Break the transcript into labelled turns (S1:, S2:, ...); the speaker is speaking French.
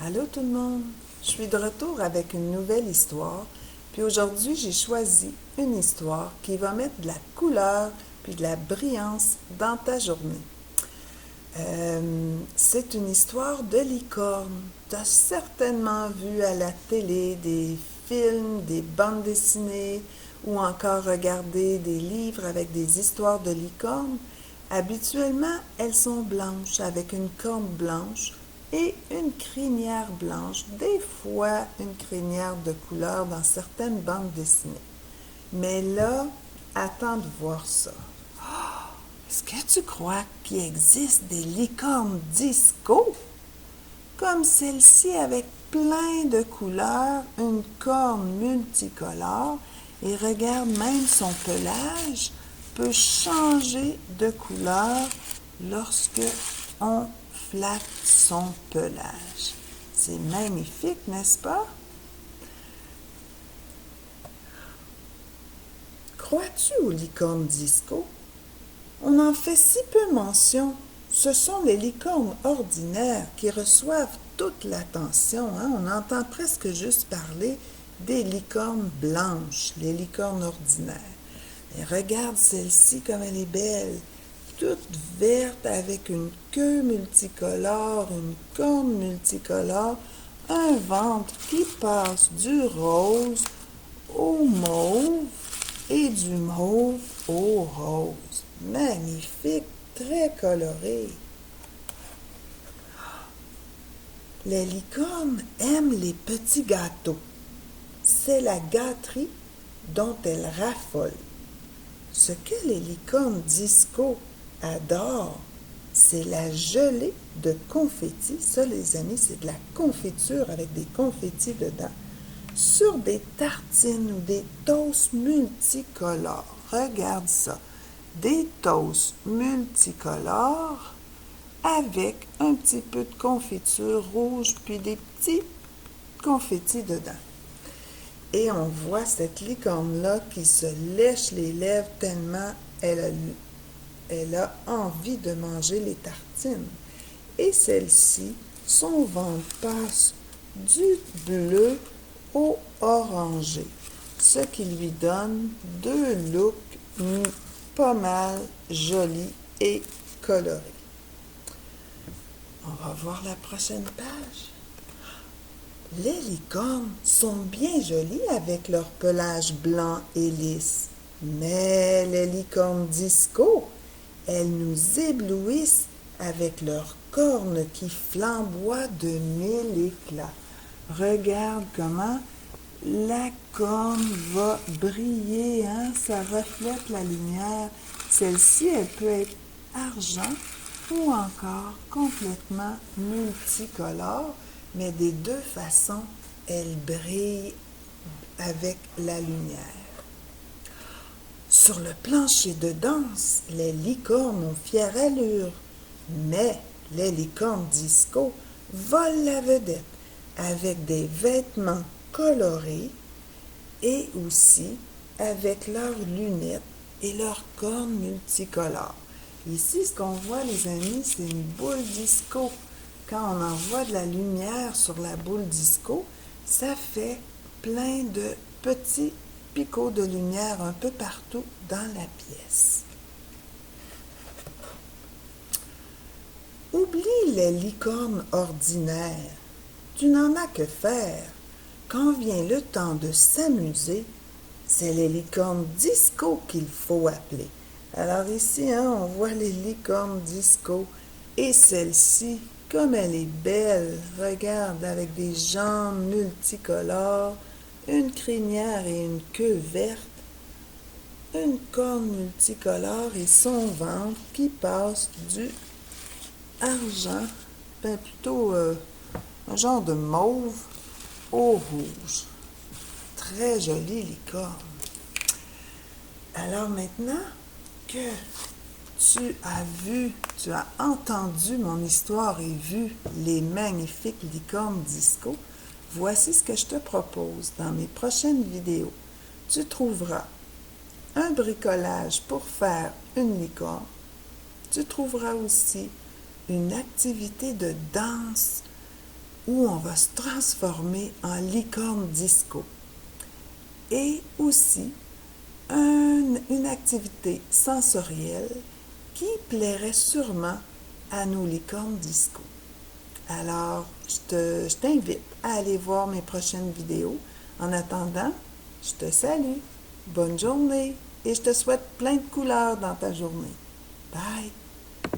S1: Allô tout le monde, je suis de retour avec une nouvelle histoire, puis aujourd'hui j'ai choisi une histoire qui va mettre de la couleur puis de la brillance dans ta journée. C'est une histoire de licorne. Tu as certainement vu à la télé des films, des bandes dessinées ou encore regardé des livres avec des histoires de licornes. Habituellement, elles sont blanches avec une corne blanche et une crinière blanche, des fois une crinière de couleur dans certaines bandes dessinées. Mais là, attends de voir ça. Est-ce que tu crois qu'il existe des licornes disco? Comme celle-ci avec plein de couleurs, une corne multicolore, et regarde, même son pelage peut changer de couleur lorsque on flatte son pelage. C'est magnifique, n'est-ce pas? Crois-tu aux licornes disco? On en fait si peu mention. Ce sont les licornes ordinaires qui reçoivent toute l'attention. On entend presque juste parler des licornes blanches, les licornes ordinaires. Et regarde celle-ci comme elle est belle, toute verte avec une queue multicolore, une corne multicolore, un ventre qui passe du rose au mauve et du mauve au rose. Magnifique, très coloré. Les licornes aiment les petits gâteaux. C'est la gâterie dont elles raffolent. Ce que les licornes disco adorent, c'est la gelée de confettis. Ça, les amis, c'est de la confiture avec des confettis dedans. Sur des tartines ou des toasts multicolores. Regarde ça. Des toasts multicolores avec un petit peu de confiture rouge puis des petits confettis dedans. Et on voit cette licorne-là qui se lèche les lèvres tellement elle a envie de manger les tartines. Et celle-ci, son ventre passe du bleu au orangé, ce qui lui donne deux looks pas mal jolis et colorés. On va voir la prochaine page. Les licornes sont bien jolies avec leur pelage blanc et lisse, mais les licornes disco, elles nous éblouissent avec leurs cornes qui flamboient de mille éclats. Regarde comment la corne va briller, ça reflète la lumière. Celle-ci, elle peut être argent ou encore complètement multicolore, mais des deux façons, elle brille avec la lumière. Sur le plancher de danse, les licornes ont fière allure, mais les licornes disco volent la vedette avec des vêtements colorés et aussi avec leurs lunettes et leurs cornes multicolores. Ici, ce qu'on voit, les amis, c'est une boule disco. Quand on envoie de la lumière sur la boule disco, ça fait plein de petits picots de lumière un peu partout dans la pièce. Oublie les licornes ordinaires. Tu n'en as que faire. Quand vient le temps de s'amuser, c'est les licornes disco qu'il faut appeler. Alors ici, on voit les licornes disco et celle-ci, comme elle est belle, regarde, avec des jambes multicolores, une crinière et une queue verte, une corne multicolore et son ventre qui passe du argent, plutôt un genre de mauve au rouge. Très jolie licorne. Alors maintenant que tu as entendu mon histoire et vu les magnifiques licornes disco, voici ce que je te propose dans mes prochaines vidéos. Tu trouveras un bricolage pour faire une licorne. Tu trouveras aussi une activité de danse où on va se transformer en licorne disco. Et aussi une activité sensorielle qui plairait sûrement à nos licornes disco. Alors, je t'invite à aller voir mes prochaines vidéos. En attendant, je te salue. Bonne journée et je te souhaite plein de couleurs dans ta journée. Bye!